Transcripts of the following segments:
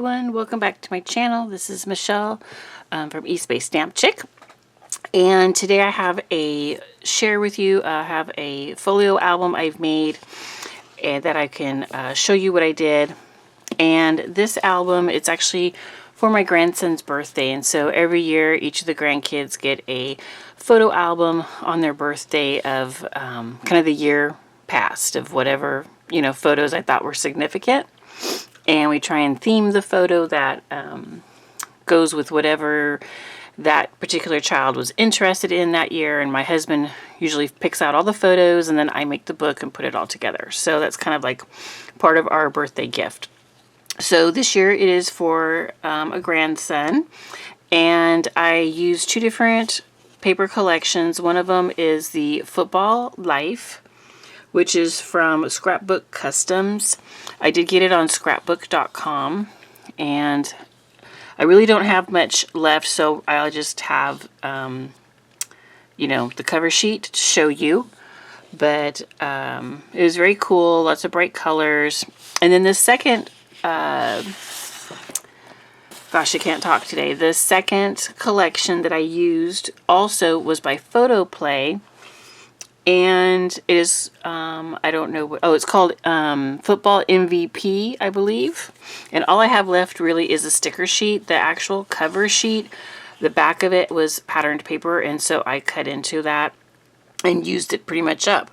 everyone, welcome back to my channel. This is Michelle from East Bay Stamp Chick, and today I have a share with you. I have a folio album I've made and that I can show you what I did. And this album, it's actually for my grandson's birthday, and so every year each of the grandkids get a photo album on their birthday of kind of the year past of whatever, you know, photos I thought were significant. And we try and theme the photo that goes with whatever that particular child was interested in that year. And my husband usually picks out all the photos, and then I make the book and put it all together. So that's kind of like part of our birthday gift. So this year it is for a grandson, and I used two different paper collections. One of them is the Football Life, which is from Scrapbook Customs. I did get it on scrapbook.com, and I really don't have much left, so I'll just have, you know, the cover sheet to show you. But it was very cool, lots of bright colors. And then the second, gosh, I can't talk today. The second collection that I used also was by Photoplay. And it is, I don't know what, oh, it's called Football MVP, I believe. And all I have left really is a sticker sheet. The actual cover sheet, the back of it was patterned paper, and so I cut into that and used it pretty much up.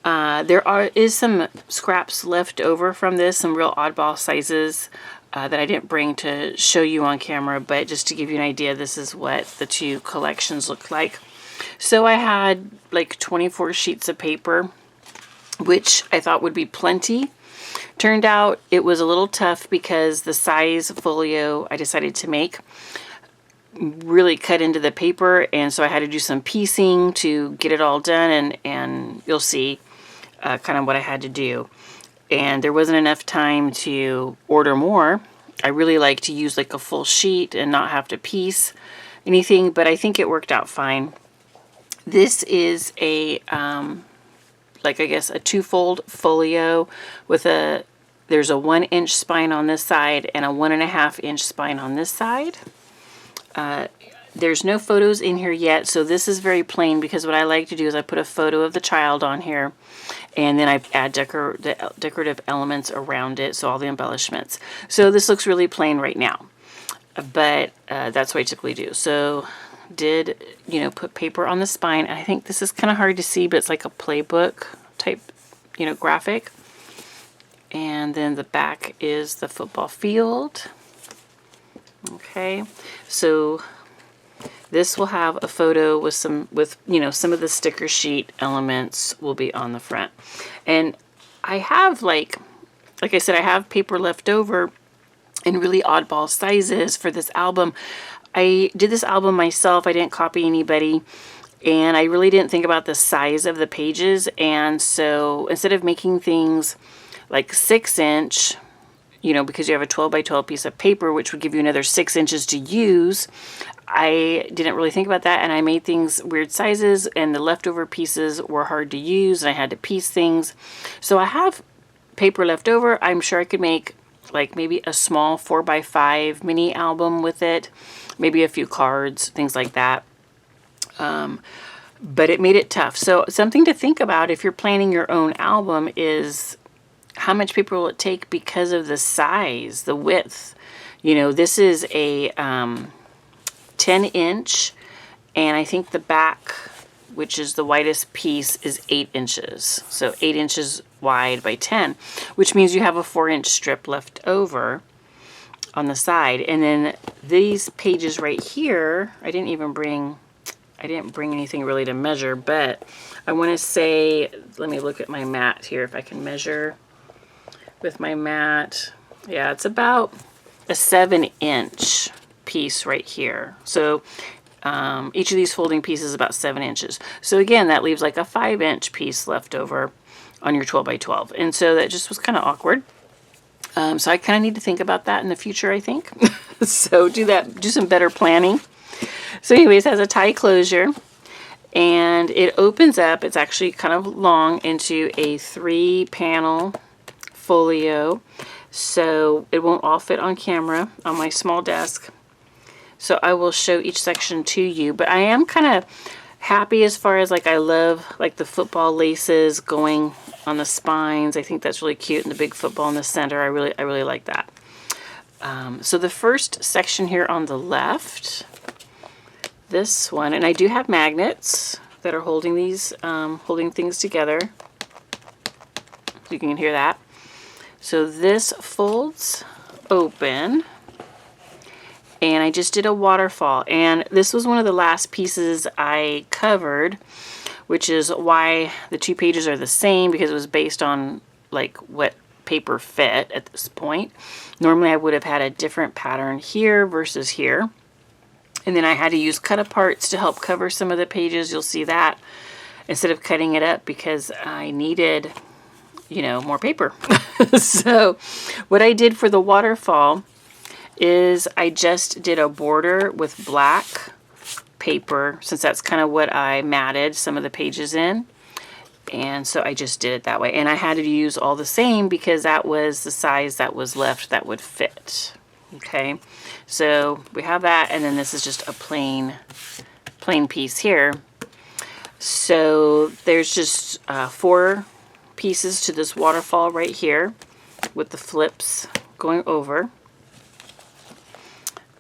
There is some scraps left over from this, some real oddball sizes that I didn't bring to show you on camera, but just to give you an idea, this is what the two collections look like. So I had like 24 sheets of paper, which I thought would be plenty. Turned out it was a little tough because the size folio I decided to make really cut into the paper, and so I had to do some piecing to get it all done, and you'll see kind of what I had to do. And there wasn't enough time to order more. I really like to use like a full sheet and not have to piece anything, but I think it worked out fine. This is a, like I guess a two-fold folio with there's a 1-inch spine on this side and a 1.5-inch spine on this side. There's no photos in here yet, so this is very plain, because what I like to do is I put a photo of the child on here, and then I add the decorative elements around it, so all the embellishments. So this looks really plain right now, but that's what I typically do. So did, you know, put paper on the spine. I think this is kind of hard to see, but it's like a playbook type, you know, graphic. And then the back is the football field. Okay, so this will have a photo with you know, some of the sticker sheet elements will be on the front. And I have like I said, I have paper left over in really oddball sizes for this album. I did this album myself. I didn't copy anybody, and I really didn't think about the size of the pages. And so instead of making things like 6-inch, you know, because you have a 12 by 12 piece of paper, which would give you another 6 inches to use, I didn't really think about that, and I made things weird sizes, and the leftover pieces were hard to use, and I had to piece things. So I have paper left over. I'm sure I could make like maybe a small 4x5 mini album with it, maybe a few cards, things like that. But it made it tough. So something to think about if you're planning your own album is how much paper will it take because of the size, the width. You know, this is a 10-inch, and I think the back, which is the widest piece, is 8 inches. So 8 inches wide by 10, which means you have a 4-inch strip left over on the side. And then these pages right here, I didn't bring anything really to measure, but I want to say, let me look at my mat here if I can measure with my mat. Yeah, it's about a 7-inch piece right here. So each of these folding pieces is about 7 inches. So again, that leaves like a 5-inch piece left over on your 12 by 12. And so that just was kind of awkward. So I kind of need to think about that in the future, I think. So do some better planning. So anyways, it has a tie closure, and it opens up. It's actually kind of long into a 3-panel folio so it won't all fit on camera on my small desk. So I will show each section to you, but I am kind of happy as far as like I love like the football laces going on the spines. I think that's really cute, and the big football in the center. I really like that. So the first section here on the left, this one, and I do have magnets that are holding these, holding things together. You can hear that. So this folds open, and I just did a waterfall, and this was one of the last pieces I covered, which is why the 2 pages are the same, because it was based on like what paper fit at this point. Normally I would have had a different pattern here versus here, and then I had to use cut-aparts to help cover some of the pages. You'll see that instead of cutting it up, because I needed, you know, more paper. So what I did for the waterfall is I just did a border with black paper, since that's kind of what I matted some of the pages in. And so I just did it that way. And I had to use all the same because that was the size that was left that would fit. Okay, so we have that, and then this is just a plain piece here. So there's just 4 pieces to this waterfall right here with the flips going over.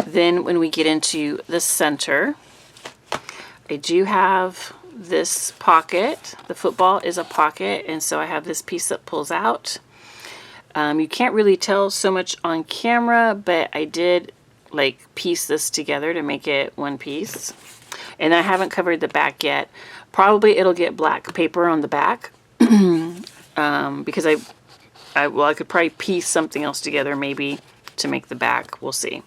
Then when we get into the center, I do have this pocket. The football is a pocket, and so I have this piece that pulls out. You can't really tell so much on camera, but I did like piece this together to make it one piece. And I haven't covered the back yet. Probably it'll get black paper on the back because I could probably piece something else together maybe to make the back. We'll see.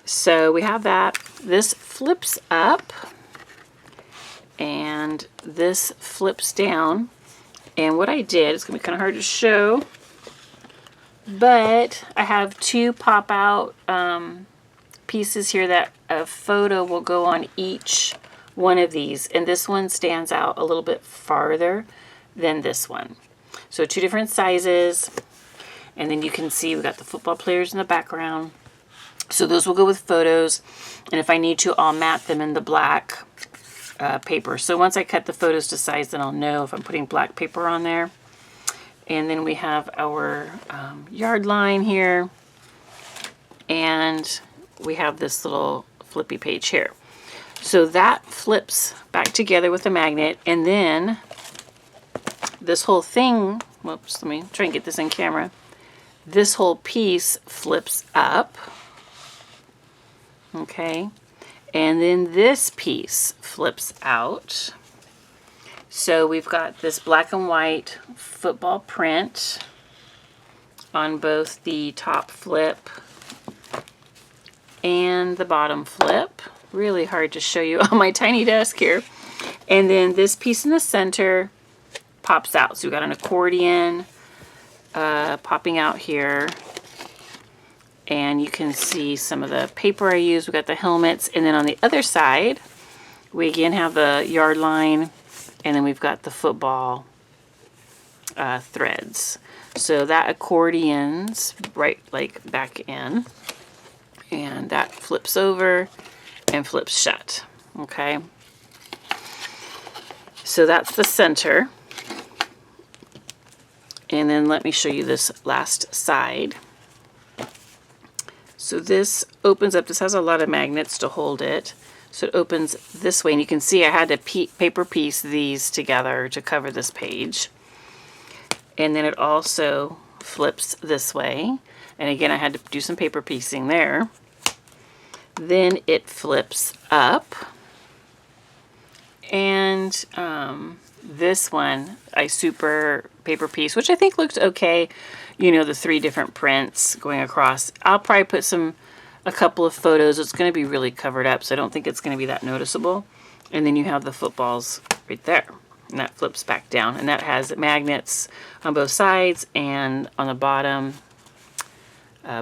So we have that. This flips up, and this flips down. And what I did, it's going to be kind of hard to show, but I have 2 pop-out pieces here that a photo will go on each one of these. And this one stands out a little bit farther than this one. So 2 different sizes. And then you can see we've got the football players in the background. So those will go with photos, and if I need to, I'll mat them in the black paper. So once I cut the photos to size, then I'll know if I'm putting black paper on there. And then we have our yard line here, and we have this little flippy page here. So that flips back together with a magnet, and then this whole thing, whoops, let me try and get this in camera. This whole piece flips up. Okay, and then this piece flips out. So we've got this black and white football print on both the top flip and the bottom flip. Really hard to show you on my tiny desk here. And then this piece in the center pops out. So we've got an accordion popping out here. And you can see some of the paper I used. We've got the helmets. And then on the other side, we again have the yard line. And then we've got the football threads. So that accordion's right like back in. And that flips over and flips shut. Okay. So that's the center. And then let me show you this last side. So this opens up. This has a lot of magnets to hold it. So it opens this way. And you can see I had to paper piece these together to cover this page. And then it also flips this way. And again, I had to do some paper piecing there. Then it flips up. And this one, I super paper piece, which I think looked okay. You know, the 3 different prints going across. I'll probably put a couple of photos. It's going to be really covered up, so I don't think it's going to be that noticeable. And then you have the footballs right there. And that flips back down. And that has magnets on both sides and on the bottom.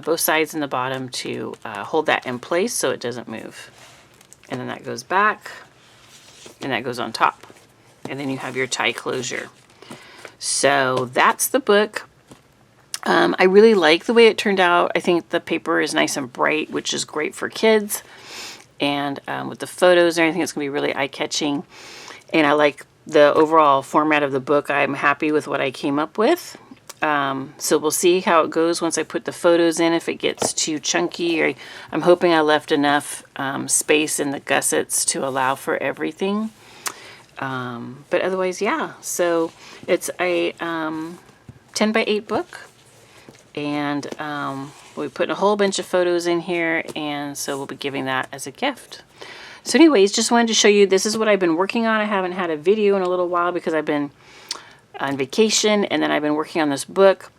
Both sides and the bottom to hold that in place so it doesn't move. And then that goes back. And that goes on top. And then you have your tie closure. So that's the book. I really like the way it turned out. I think the paper is nice and bright, which is great for kids. And with the photos and everything, it's going to be really eye-catching. And I like the overall format of the book. I'm happy with what I came up with. So we'll see how it goes once I put the photos in, if it gets too chunky. I'm hoping I left enough space in the gussets to allow for everything. But otherwise, yeah. So it's a 10 by 8 book. And we'll be putting a whole bunch of photos in here, and so we'll be giving that as a gift. So anyways, just wanted to show you, this is what I've been working on. I haven't had a video in a little while because I've been on vacation, and then I've been working on this book.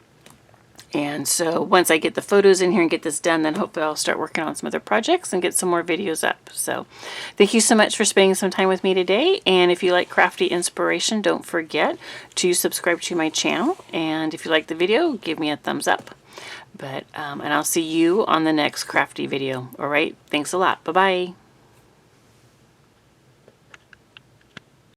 And so once I get the photos in here and get this done, then hopefully I'll start working on some other projects and get some more videos up. So thank you so much for spending some time with me today. And if you like crafty inspiration, don't forget to subscribe to my channel. And if you like the video, give me a thumbs up. And I'll see you on the next crafty video. All right. Thanks a lot. Bye-bye.